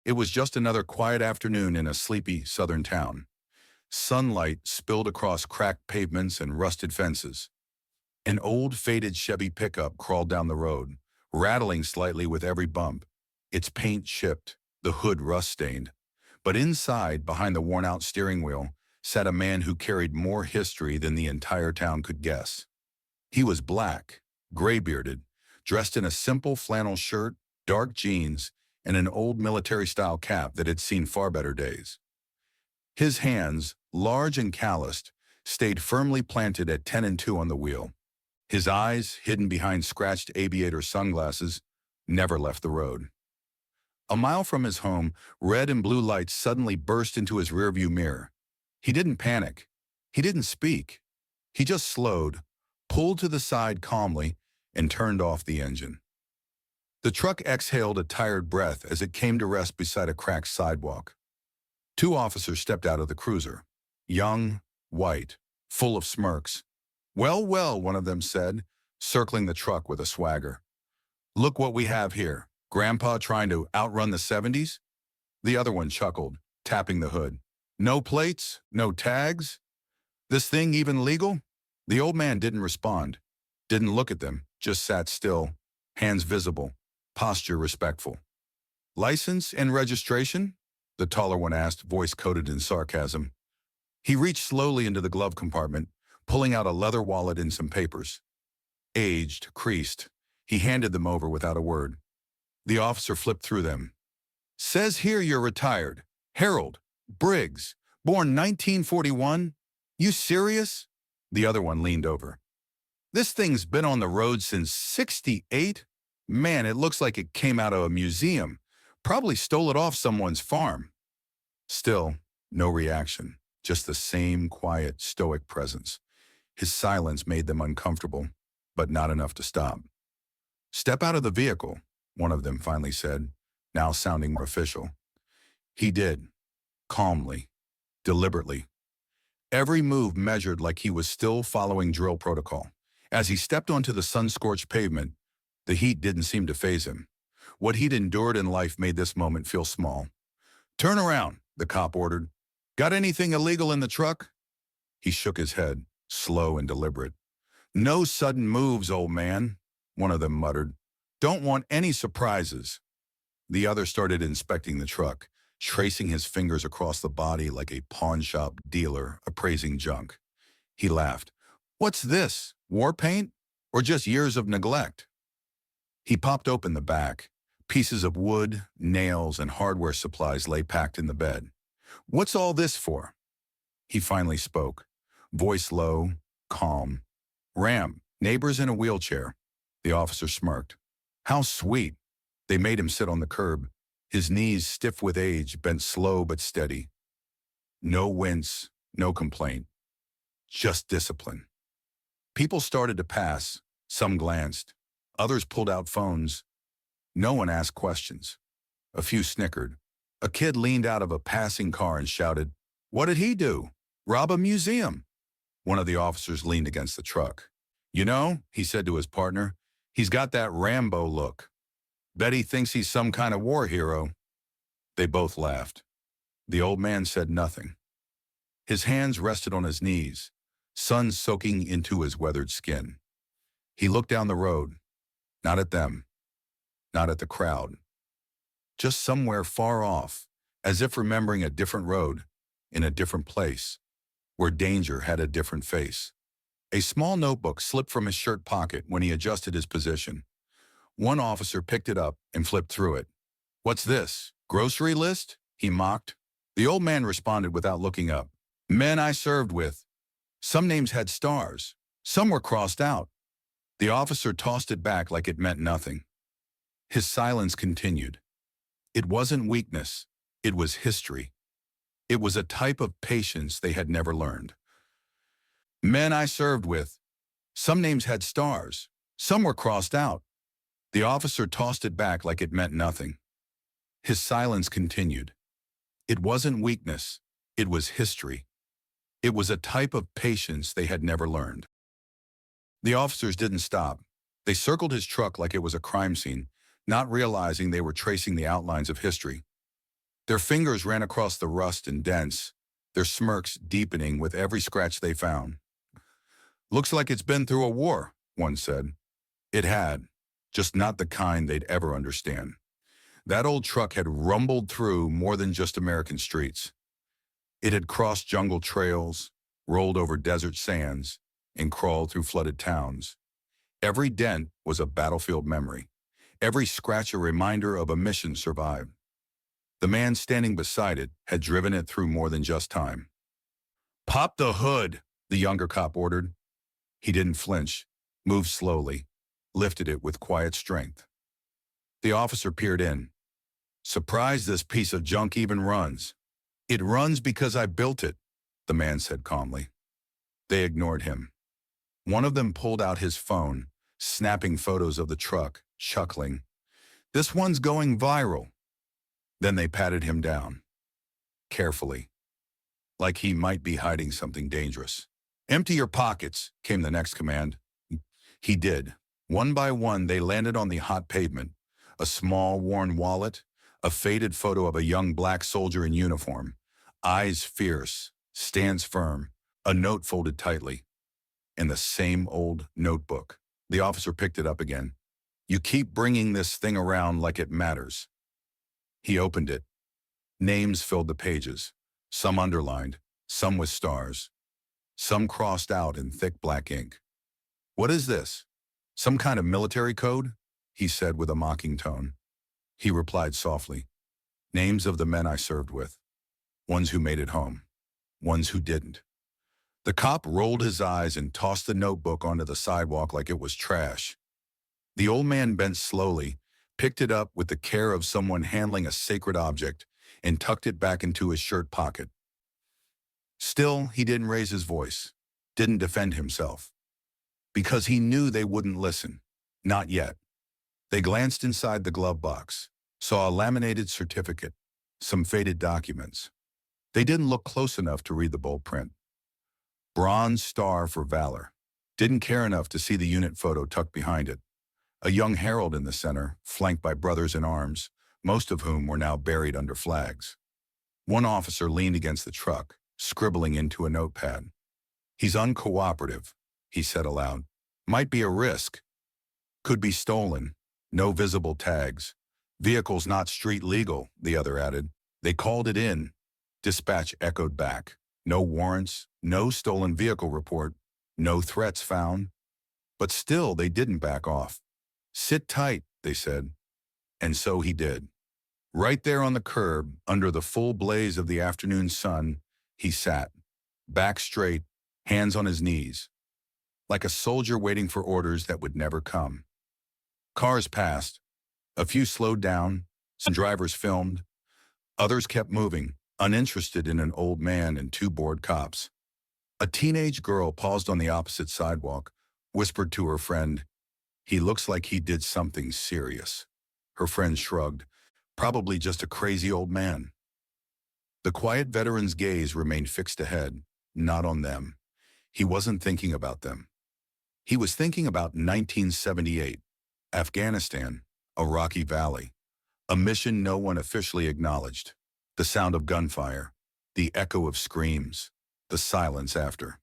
It was just another quiet afternoon in a sleepy southern town. Sunlight spilled across cracked pavements and rusted fences. An old, faded Chevy pickup crawled down the road, rattling slightly with every bump. Its paint chipped, the hood rust-stained. But inside, behind the worn-out steering wheel, sat a man who carried more history than the entire town could guess. He was black, gray-bearded, dressed in a simple flannel shirt, dark jeans, and an old military-style cap that had seen far better days. His hands, large and calloused, stayed firmly planted at 10 and 2 on the wheel. His eyes, hidden behind scratched aviator sunglasses, never left the road. A mile from his home, red and blue lights suddenly burst into his rearview mirror. He didn't panic. He didn't speak. He just slowed, pulled to the side calmly, and turned off the engine. The truck exhaled a tired breath as it came to rest beside a cracked sidewalk. Two officers stepped out of the cruiser. Young, white, full of smirks. "Well, well," one of them said, circling the truck with a swagger. "Look what we have here. Grandpa trying to outrun the 70s? The other one chuckled, tapping the hood. "No plates? No tags? This thing even legal?" The old man didn't respond, didn't look at them, just sat still, hands visible, posture respectful. "License and registration?" the taller one asked, voice coated in sarcasm. He reached slowly into the glove compartment, pulling out a leather wallet and some papers. Aged, creased, he handed them over without a word. The officer flipped through them. "Says here you're retired. Harold Briggs, born 1941. You serious?" The other one leaned over. "This thing's been on the road since '68? Man, it looks like it came out of a museum. Probably stole it off someone's farm." Still, no reaction, just the same quiet, stoic presence. His silence made them uncomfortable, but not enough to stop. "Step out of the vehicle," one of them finally said, now sounding more official. He did, calmly, deliberately. Every move measured like he was still following drill protocol. As he stepped onto the sun-scorched pavement, the heat didn't seem to faze him. What he'd endured in life made this moment feel small. "Turn around," the cop ordered. "Got anything illegal in the truck?" He shook his head, slow and deliberate. "No sudden moves, old man," one of them muttered. "Don't want any surprises." The other started inspecting the truck, tracing his fingers across the body like a pawn shop dealer appraising junk. He laughed. "What's this? War paint? Or just years of neglect?" He popped open the back. Pieces of wood, nails, and hardware supplies lay packed in the bed. "What's all this for?" He finally spoke, voice low, calm. "Ram, neighbors in a wheelchair." The officer smirked. "How sweet." They made him sit on the curb, his knees stiff with age, bent slow but steady. No wince, no complaint. Just discipline. People started to pass. Some glanced. Others pulled out phones. No one asked questions. A few snickered. A kid leaned out of a passing car and shouted, "What did he do? Rob a museum?" One of the officers leaned against the truck. "You know," he said to his partner, "he's got that Rambo look. Bet he thinks he's some kind of war hero." They both laughed. The old man said nothing. His hands rested on his knees, sun soaking into his weathered skin. He looked down the road, not at them, not at the crowd, just somewhere far off, as if remembering a different road, in a different place, where danger had a different face. A small notebook slipped from his shirt pocket when he adjusted his position. One officer picked it up and flipped through it. "What's this? Grocery list?" he mocked. The old man responded without looking up. "Men I served with. Some names had stars. Some were crossed out." The officer tossed it back like it meant nothing. His silence continued. It wasn't weakness. It was history. It was a type of patience they had never learned. "Men I served with. Some names had stars. Some were crossed out." The officer tossed it back like it meant nothing. His silence continued. It wasn't weakness. It was history. It was a type of patience they had never learned. The officers didn't stop. They circled his truck like it was a crime scene, not realizing they were tracing the outlines of history. Their fingers ran across the rust and dents, their smirks deepening with every scratch they found. "Looks like it's been through a war," one said. It had, just not the kind they'd ever understand. That old truck had rumbled through more than just American streets. It had crossed jungle trails, rolled over desert sands, and crawled through flooded towns. Every dent was a battlefield memory. Every scratch a reminder of a mission survived. The man standing beside it had driven it through more than just time. "Pop the hood," the younger cop ordered. He didn't flinch, moved slowly, lifted it with quiet strength. The officer peered in. "Surprised this piece of junk even runs." "It runs because I built it," the man said calmly. They ignored him. One of them pulled out his phone, snapping photos of the truck, chuckling. "This one's going viral." Then they patted him down, carefully, like he might be hiding something dangerous. "Empty your pockets," came the next command. He did. One by one, they landed on the hot pavement. A small, worn wallet, a faded photo of a young black soldier in uniform, eyes fierce, stance firm, a note folded tightly, and the same old notebook. The officer picked it up again. "You keep bringing this thing around like it matters." He opened it. Names filled the pages, some underlined, some with stars, some crossed out in thick black ink. "What is this? Some kind of military code?" he said with a mocking tone. He replied softly, "Names of the men I served with. Ones who made it home, ones who didn't." The cop rolled his eyes and tossed the notebook onto the sidewalk like it was trash. The old man bent slowly, picked it up with the care of someone handling a sacred object, and tucked it back into his shirt pocket. Still, he didn't raise his voice, didn't defend himself, because he knew they wouldn't listen. Not yet. They glanced inside the glove box, saw a laminated certificate, some faded documents. They didn't look close enough to read the bold print. Bronze Star for Valor. Didn't care enough to see the unit photo tucked behind it. A young herald in the center, flanked by brothers in arms, most of whom were now buried under flags. One officer leaned against the truck, scribbling into a notepad. "He's uncooperative," he said aloud. "Might be a risk. Could be stolen. No visible tags. Vehicle's not street legal," the other added. They called it in. Dispatch echoed back. No warrants, no stolen vehicle report, no threats found. But still, they didn't back off. "Sit tight," they said. And so he did. Right there on the curb, under the full blaze of the afternoon sun, he sat, back straight, hands on his knees, like a soldier waiting for orders that would never come. Cars passed. A few slowed down, some drivers filmed. Others kept moving, uninterested in an old man and two bored cops. A teenage girl paused on the opposite sidewalk, whispered to her friend, "He looks like he did something serious." Her friend shrugged, "Probably just a crazy old man." The quiet veteran's gaze remained fixed ahead, not on them. He wasn't thinking about them. He was thinking about 1978, Afghanistan, a rocky valley, a mission no one officially acknowledged. The sound of gunfire, the echo of screams, the silence after.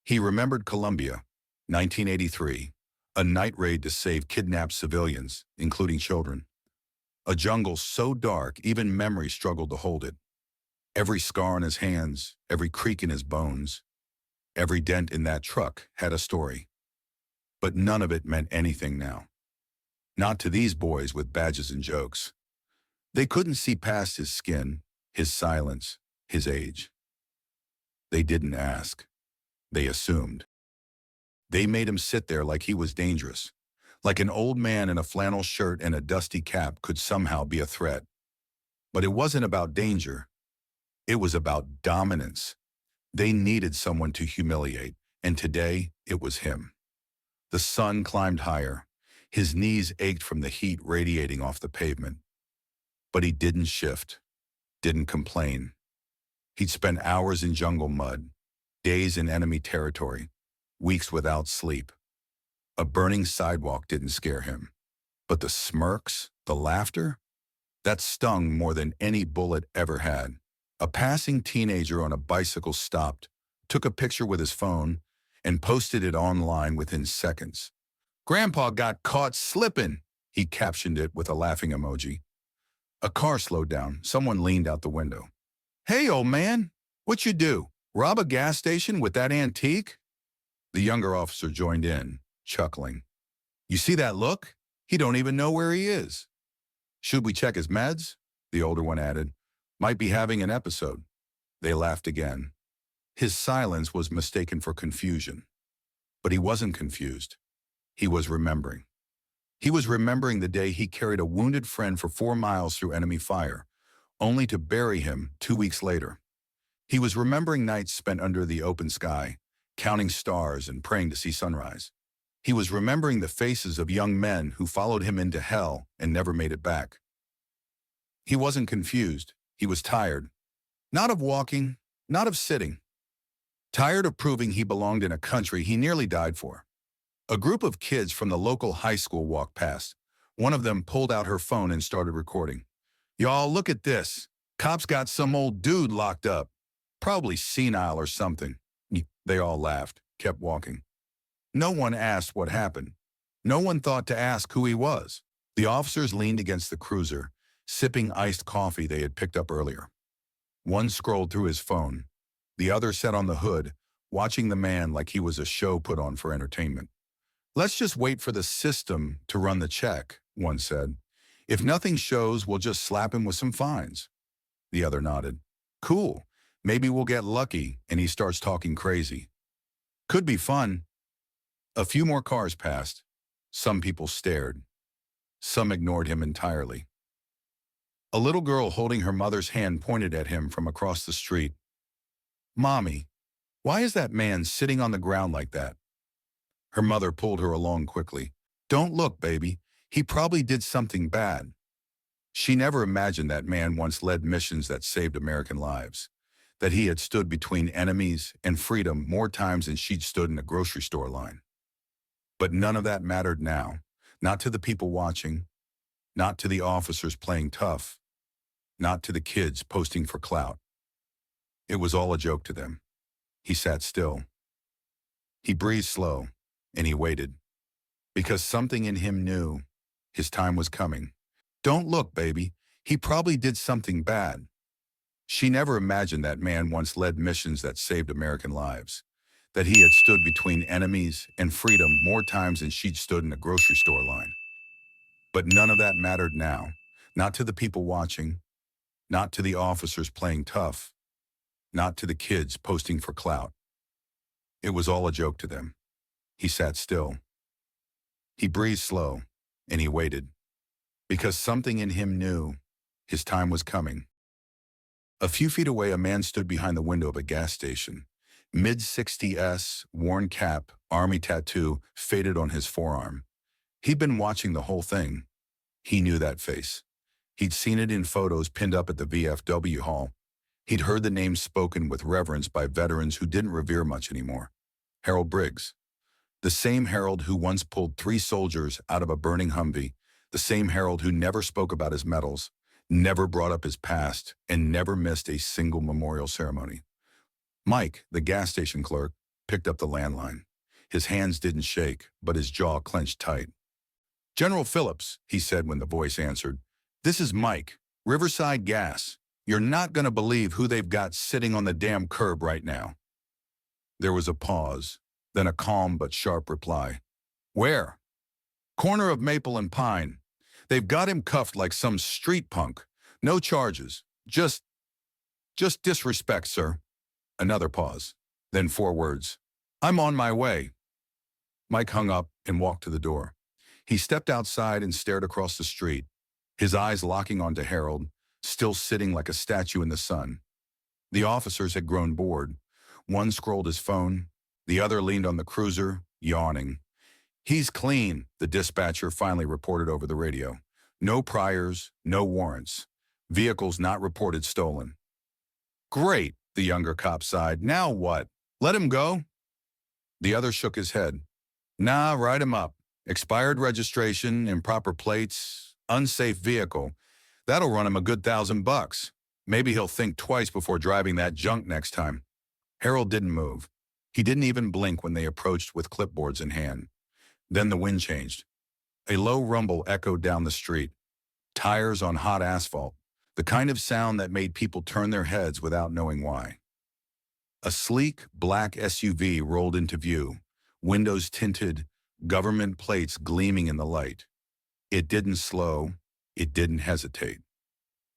He remembered Colombia, 1983, a night raid to save kidnapped civilians, including children. A jungle so dark even memory struggled to hold it. Every scar on his hands, every creak in his bones, every dent in that truck had a story. But none of it meant anything now. Not to these boys with badges and jokes. They couldn't see past his skin, his silence, his age. They didn't ask. They assumed. They made him sit there like he was dangerous, like an old man in a flannel shirt and a dusty cap could somehow be a threat. But it wasn't about danger. It was about dominance. They needed someone to humiliate, and today it was him. The sun climbed higher. His knees ached from the heat radiating off the pavement. But he didn't shift, didn't complain. He'd spent hours in jungle mud, days in enemy territory, weeks without sleep. A burning sidewalk didn't scare him. But the smirks, the laughter, That stung more than any bullet ever had. A passing teenager on a bicycle stopped, took a picture with his phone, and posted it online within seconds. "Grandpa got caught slipping," he captioned it with a laughing emoji. A car slowed down. Someone leaned out the window. "Hey, old man, what you do? Rob a gas station with that antique?" The younger officer joined in, chuckling. "You see that look? He don't even know where he is." "Should we check his meds?" The older one added. "Might be having an episode." They laughed again. His silence was mistaken for confusion. But he wasn't confused. He was remembering. He was remembering the day he carried a wounded friend for 4 miles through enemy fire, only to bury him 2 weeks later. He was remembering nights spent under the open sky, counting stars and praying to see sunrise. He was remembering the faces of young men who followed him into hell and never made it back. He wasn't confused. He was tired. Not of walking, not of sitting. Tired of proving he belonged in a country he nearly died for. A group of kids from the local high school walked past. One of them pulled out her phone and started recording. "Y'all, look at this. Cops got some old dude locked up. Probably senile or something." They all laughed, kept walking. No one asked what happened. No one thought to ask who he was. The officers leaned against the cruiser, sipping iced coffee they had picked up earlier. One scrolled through his phone. The other sat on the hood, watching the man like he was a show put on for entertainment. "Let's just wait for the system to run the check," one said. "If nothing shows, we'll just slap him with some fines." The other nodded. "Cool. Maybe we'll get lucky and he starts talking crazy. Could be fun." A few more cars passed. Some people stared. Some ignored him entirely. A little girl holding her mother's hand pointed at him from across the street. "Mommy, why is that man sitting on the ground like that?" Her mother pulled her along quickly. "Don't look, baby. He probably did something bad." She never imagined that man once led missions that saved American lives, that he had stood between enemies and freedom more times than she'd stood in a grocery store line. But none of that mattered now, not to the people watching, not to the officers playing tough, not to the kids posting for clout. It was all a joke to them. He sat still. He breathed slow, and he waited, because something in him knew his time was coming. "Don't look, baby. He probably did something bad." She never imagined that man once led missions that saved American lives, that he had stood between enemies and freedom more times than she'd stood in a grocery store line. But none of that mattered now, not to the people watching, not to the officers playing tough, not to the kids posting for clout. It was all a joke to them. He sat still. He breathed slow, and he waited, because something in him knew his time was coming. A few feet away, a man stood behind the window of a gas station. Mid-60s, worn cap, army tattoo, faded on his forearm. He'd been watching the whole thing. He knew that face. He'd seen it in photos pinned up at the VFW hall. He'd heard the name spoken with reverence by veterans who didn't revere much anymore. Harold Briggs. The same Harold who once pulled 3 soldiers out of a burning Humvee. The same Harold who never spoke about his medals, never brought up his past, and never missed a single memorial ceremony. Mike, the gas station clerk, picked up the landline. His hands didn't shake, but his jaw clenched tight. "General Phillips," he said when the voice answered. "This is Mike, Riverside Gas. You're not going to believe who they've got sitting on the damn curb right now." There was a pause, then a calm but sharp reply. "Where?" "Corner of Maple and Pine. They've got him cuffed like some street punk. No charges. Just disrespect, sir." Another pause. Then 4 words. "I'm on my way." Mike hung up and walked to the door. He stepped outside and stared across the street, his eyes locking onto Harold, still sitting like a statue in the sun. The officers had grown bored. One scrolled his phone. The other leaned on the cruiser, yawning. "He's clean," the dispatcher finally reported over the radio. "No priors, no warrants. Vehicles not reported stolen." "Great," the younger cop sighed. "Now what? Let him go?" The other shook his head. "Nah, write him up. Expired registration, improper plates, unsafe vehicle. That'll run him a good $1,000. Maybe he'll think twice before driving that junk next time. Harold didn't move. He didn't even blink when they approached with clipboards in hand. Then the wind changed. A low rumble echoed down the street. Tires on hot asphalt. The kind of sound that made people turn their heads without knowing why. A sleek, black SUV rolled into view, windows tinted, government plates gleaming in the light. It didn't slow. It didn't hesitate.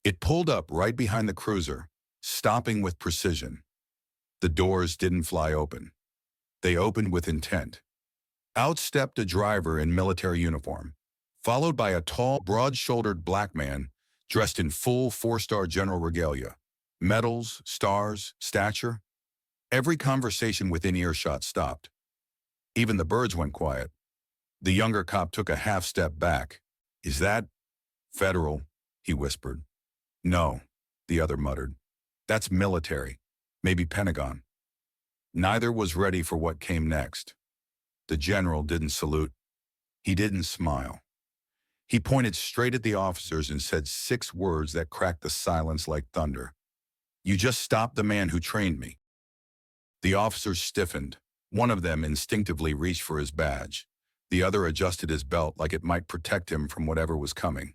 It pulled up right behind the cruiser, stopping with precision. The doors didn't fly open. They opened with intent. Out stepped a driver in military uniform, followed by a tall, broad-shouldered black man dressed in full four-star general regalia. Medals, stars, stature. Every conversation within earshot stopped. Even the birds went quiet. The younger cop took a half step back. "Is that federal?" he whispered. "No," the other muttered. "That's military. Maybe Pentagon." Neither was ready for what came next. The general didn't salute. He didn't smile. He pointed straight at the officers and said 6 words that cracked the silence like thunder. "You just stopped the man who trained me." The officers stiffened. One of them instinctively reached for his badge. The other adjusted his belt like it might protect him from whatever was coming.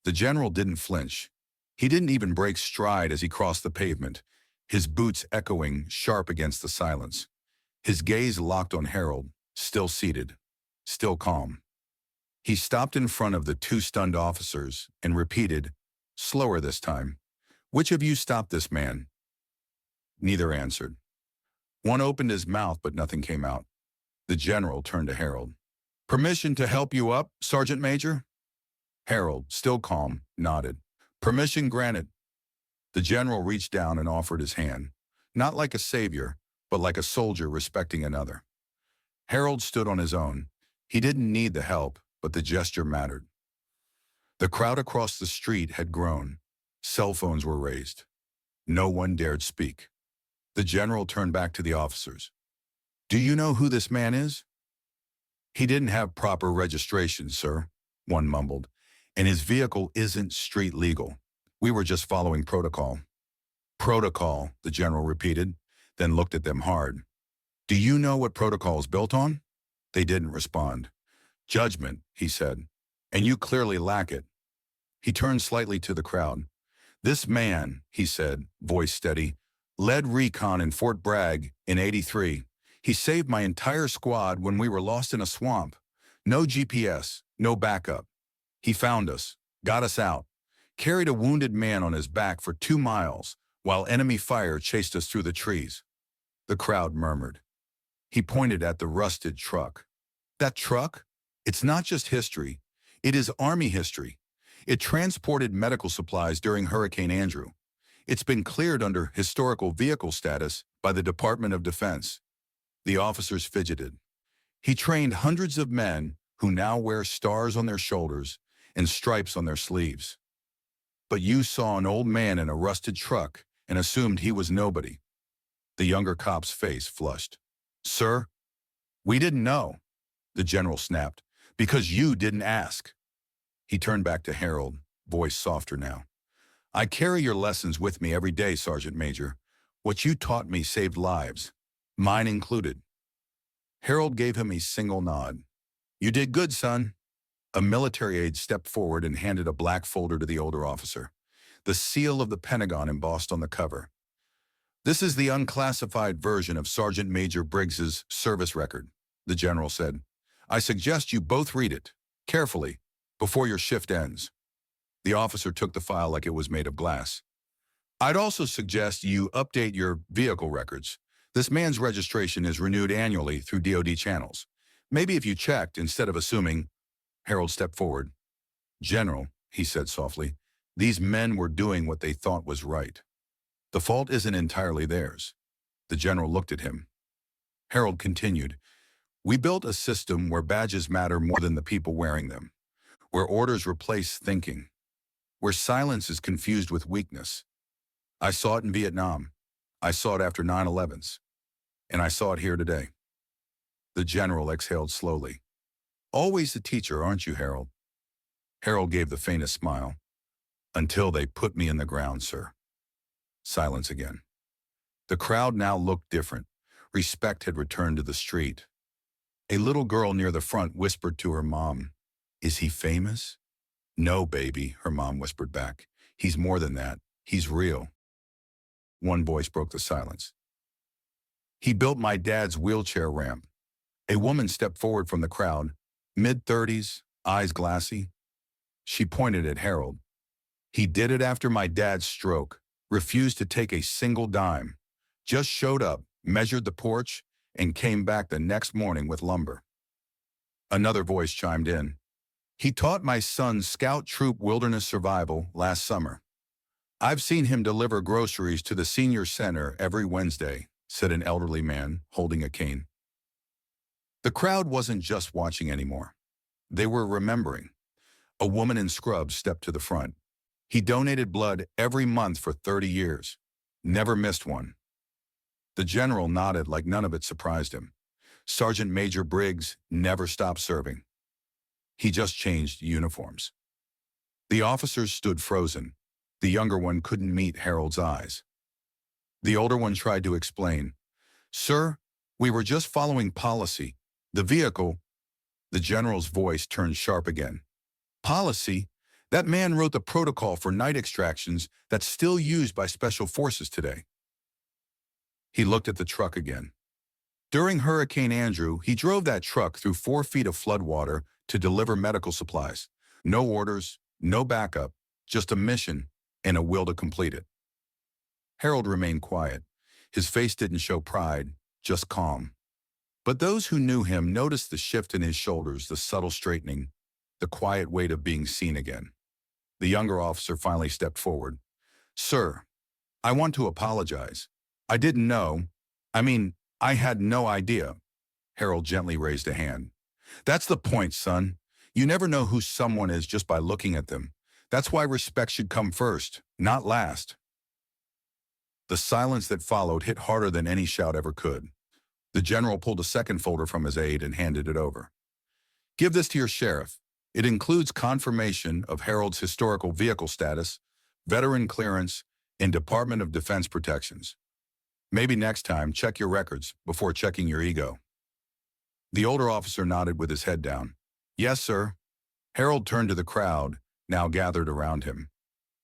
The general didn't flinch. He didn't even break stride as he crossed the pavement, his boots echoing sharp against the silence. His gaze locked on Harold, still seated, still calm. He stopped in front of the 2 stunned officers and repeated, slower this time, "Which of you stopped this man?" Neither answered. One opened his mouth, but nothing came out. The general turned to Harold. "Permission to help you up, Sergeant Major?" Harold, still calm, nodded. "Permission granted." The general reached down and offered his hand, not like a savior, but like a soldier respecting another. Harold stood on his own. He didn't need the help, but the gesture mattered. The crowd across the street had grown. Cell phones were raised. No one dared speak. The general turned back to the officers. "Do you know who this man is?" "He didn't have proper registration, sir," one mumbled, "and his vehicle isn't street legal. We were just following protocol." "Protocol," the general repeated, then looked at them hard. "Do you know what protocol is built on?" They didn't respond. "Judgment," he said, "and you clearly lack it." He turned slightly to the crowd. "This man," he said, voice steady, "led recon in Fort Bragg in '83. He saved my entire squad when we were lost in a swamp. No GPS, no backup. He found us, got us out, carried a wounded man on his back for 2 miles while enemy fire chased us through the trees." The crowd murmured. He pointed at the rusted truck. "That truck? It's not just history. It is Army history. It transported medical supplies during Hurricane Andrew. It's been cleared under historical vehicle status by the Department of Defense." The officers fidgeted. "He trained hundreds of men who now wear stars on their shoulders and stripes on their sleeves. But you saw an old man in a rusted truck and assumed he was nobody." The younger cop's face flushed. "Sir, we didn't know," the general snapped, "because you didn't ask." He turned back to Harold, voice softer now. "I carry your lessons with me every day, Sergeant Major. What you taught me saved lives, mine included." Harold gave him a single nod. "You did good, son." A military aide stepped forward and handed a black folder to the older officer, the seal of the Pentagon embossed on the cover. "This is the unclassified version of Sergeant Major Briggs's service record," the general said. "I suggest you both read it, carefully, before your shift ends." The officer took the file like it was made of glass. "I'd also suggest you update your vehicle records. This man's registration is renewed annually through DoD channels. Maybe if you checked instead of assuming." Harold stepped forward. "General," he said softly, "these men were doing what they thought was right. The fault isn't entirely theirs." The general looked at him. Harold continued, "We built a system where badges matter more than the people wearing them, where orders replace thinking, where silence is confused with weakness. I saw it in Vietnam. I saw it after 9/11s. And I saw it here today." The general exhaled slowly. "Always the teacher, aren't you, Harold?" Harold gave the faintest smile. Until they put me in the ground, sir. Silence again. The crowd now looked different. Respect had returned to the street. A little girl near the front whispered to her mom, "Is he famous?" "No, baby," her mom whispered back. "He's more than that. He's real." One voice broke the silence. "He built my dad's wheelchair ramp." A woman stepped forward from the crowd, mid-30s, eyes glassy. She pointed at Harold. "He did it after my dad's stroke, refused to take a single dime, just showed up, measured the porch, and came back the next morning with lumber." Another voice chimed in. "He taught my son Scout Troop Wilderness Survival last summer. I've seen him deliver groceries to the senior center every Wednesday," said an elderly man holding a cane. The crowd wasn't just watching anymore. They were remembering. A woman in scrubs stepped to the front. "He donated blood every month for 30 years. Never missed one." The general nodded like none of it surprised him. Sergeant Major Briggs never stopped serving. He just changed uniforms. The officers stood frozen. The younger one couldn't meet Harold's eyes. The older one tried to explain. "Sir, we were just following policy. The vehicle—" The general's voice turned sharp again. "Policy? That man wrote the protocol for night extractions that's still used by special forces today." He looked at the truck again. During Hurricane Andrew, he drove that truck through 4 feet of floodwater to deliver medical supplies. No orders, no backup, just a mission and a will to complete it. Harold remained quiet. His face didn't show pride, just calm. But those who knew him noticed the shift in his shoulders, the subtle straightening, the quiet weight of being seen again. The younger officer finally stepped forward. "Sir, I want to apologize. I didn't know. I had no idea." Harold gently raised a hand. "That's the point, son. You never know who someone is just by looking at them. That's why respect should come first, not last." The silence that followed hit harder than any shout ever could. The general pulled a second folder from his aide and handed it over. "Give this to your sheriff. It includes confirmation of Harold's historical vehicle status, veteran clearance, and Department of Defense protections. Maybe next time, check your records before checking your ego." The older officer nodded with his head down. "Yes, sir." Harold turned to the crowd, now gathered around him.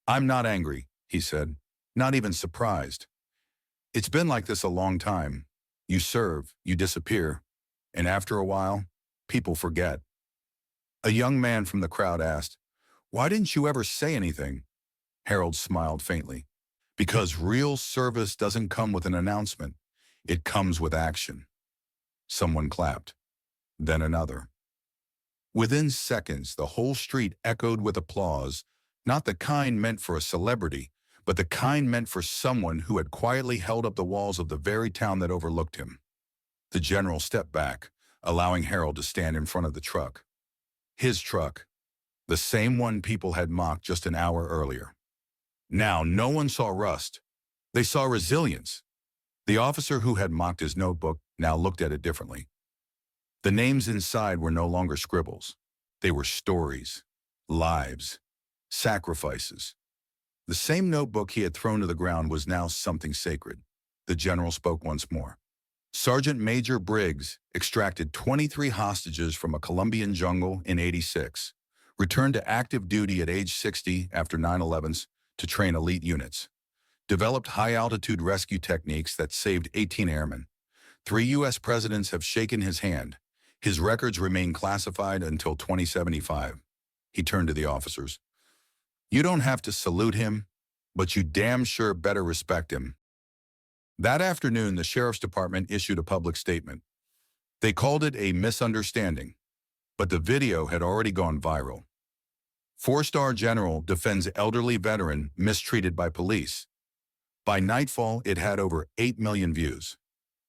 "I'm not angry," he said, "not even surprised. It's been like this a long time. You serve, you disappear, and after a while, people forget." A young man from the crowd asked, "Why didn't you ever say anything?" Harold smiled faintly. "Because real service doesn't come with an announcement. It comes with action." Someone clapped. Then another. Within seconds, the whole street echoed with applause, not the kind meant for a celebrity, but the kind meant for someone who had quietly held up the walls of the very town that overlooked him. The general stepped back, allowing Harold to stand in front of the truck. His truck, the same one people had mocked just an hour earlier. Now, no one saw rust. They saw resilience. The officer who had mocked his notebook now looked at it differently. The names inside were no longer scribbles. They were stories, lives, sacrifices. The same notebook he had thrown to the ground was now something sacred. The general spoke once more. "Sergeant Major Briggs extracted 23 hostages from a Colombian jungle in '86, returned to active duty at age 60 after 9/11s to train elite units, developed high-altitude rescue techniques that saved 18 airmen. 3 U.S. presidents have shaken his hand. His records remain classified until 2075. He turned to the officers. "You don't have to salute him, but you damn sure better respect him." That afternoon, the sheriff's department issued a public statement. They called it a misunderstanding, but the video had already gone viral. 4-star general defends elderly veteran mistreated by police. By nightfall, it had over 8 million views.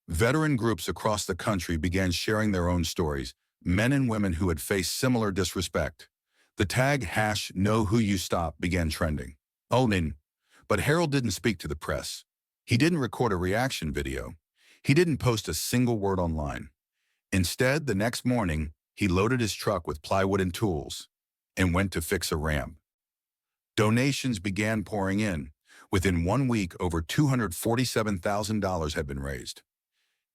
Veteran groups across the country began sharing their own stories, men and women who had faced similar disrespect. The tag #KnowWhoYouStop began trending. But Harold didn't speak to the press. He didn't record a reaction video. He didn't post a single word online. Instead, the next morning, he loaded his truck with plywood and tools and went to fix a ramp. Donations began pouring in. Within 1 week, over $247,000 had been raised.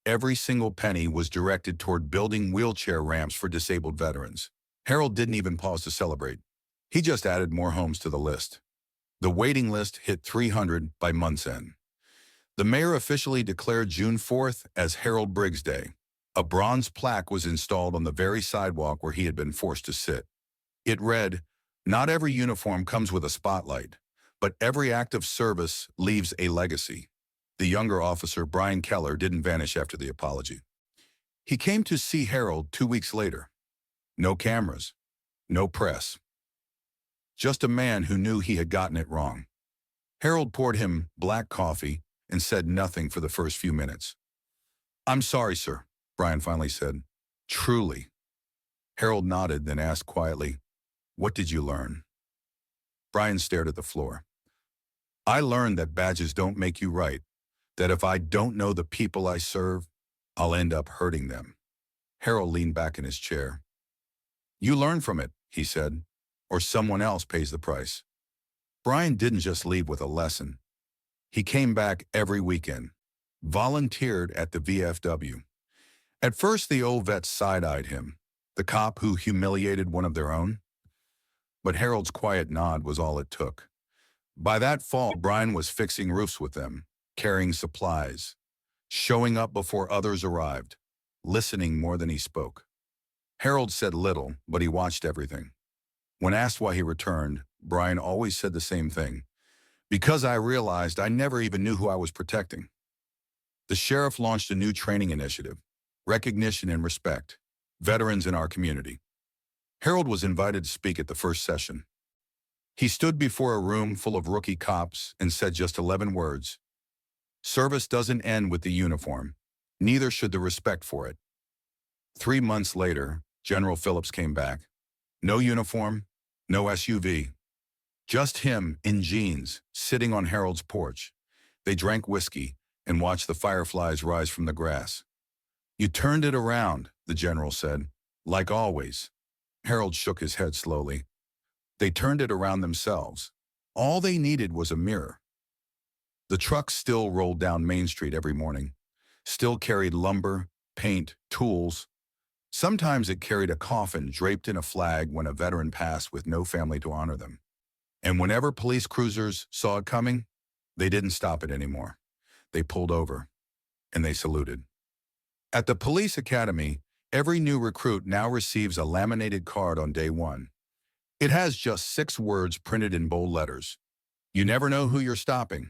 Every single penny was directed toward building wheelchair ramps for disabled veterans. Harold didn't even pause to celebrate. He just added more homes to the list. The waiting list hit 300 by month's end. The mayor officially declared June 4th as Harold Briggs Day. A bronze plaque was installed on the very sidewalk where he had been forced to sit. It read, "Not every uniform comes with a spotlight, but every act of service leaves a legacy." The younger officer, Brian Keller, didn't vanish after the apology. He came to see Harold 2 weeks later. No cameras, no press. Just a man who knew he had gotten it wrong. Harold poured him black coffee and said nothing for the first few minutes. "I'm sorry, sir," Brian finally said. "Truly." Harold nodded, then asked quietly, "What did you learn?" Brian stared at the floor. "I learned that badges don't make you right, that if I don't know the people I serve, I'll end up hurting them." Harold leaned back in his chair. "You learn from it," he said, "or someone else pays the price." Brian didn't just leave with a lesson. He came back every weekend, volunteered at the VFW. At first, the old vets side-eyed him, the cop who humiliated one of their own. But Harold's quiet nod was all it took. By that fall, Brian was fixing roofs with them, carrying supplies, showing up before others arrived, listening more than he spoke. Harold said little, but he watched everything. When asked why he returned, Brian always said the same thing: "Because I realized I never even knew who I was protecting." The sheriff launched a new training initiative, Recognition and Respect, Veterans in Our Community. Harold was invited to speak at the first session. He stood before a room full of rookie cops and said just 11 words. "Service doesn't end with the uniform. Neither should the respect for it." 3 months later, General Phillips came back. No uniform, no SUV. Just him in jeans, sitting on Harold's porch. They drank whiskey and watched the fireflies rise from the grass. "You turned it around," the general said, "like always." Harold shook his head slowly. "They turned it around themselves. All they needed was a mirror." The truck still rolled down Main Street every morning, still carried lumber, paint, tools. Sometimes it carried a coffin draped in a flag when a veteran passed with no family to honor them. And whenever police cruisers saw it coming, they didn't stop it anymore. They pulled over, and they saluted. At the police academy, every new recruit now receives a laminated card on day one. It has just 6 words printed in bold letters. "You never know who you're stopping."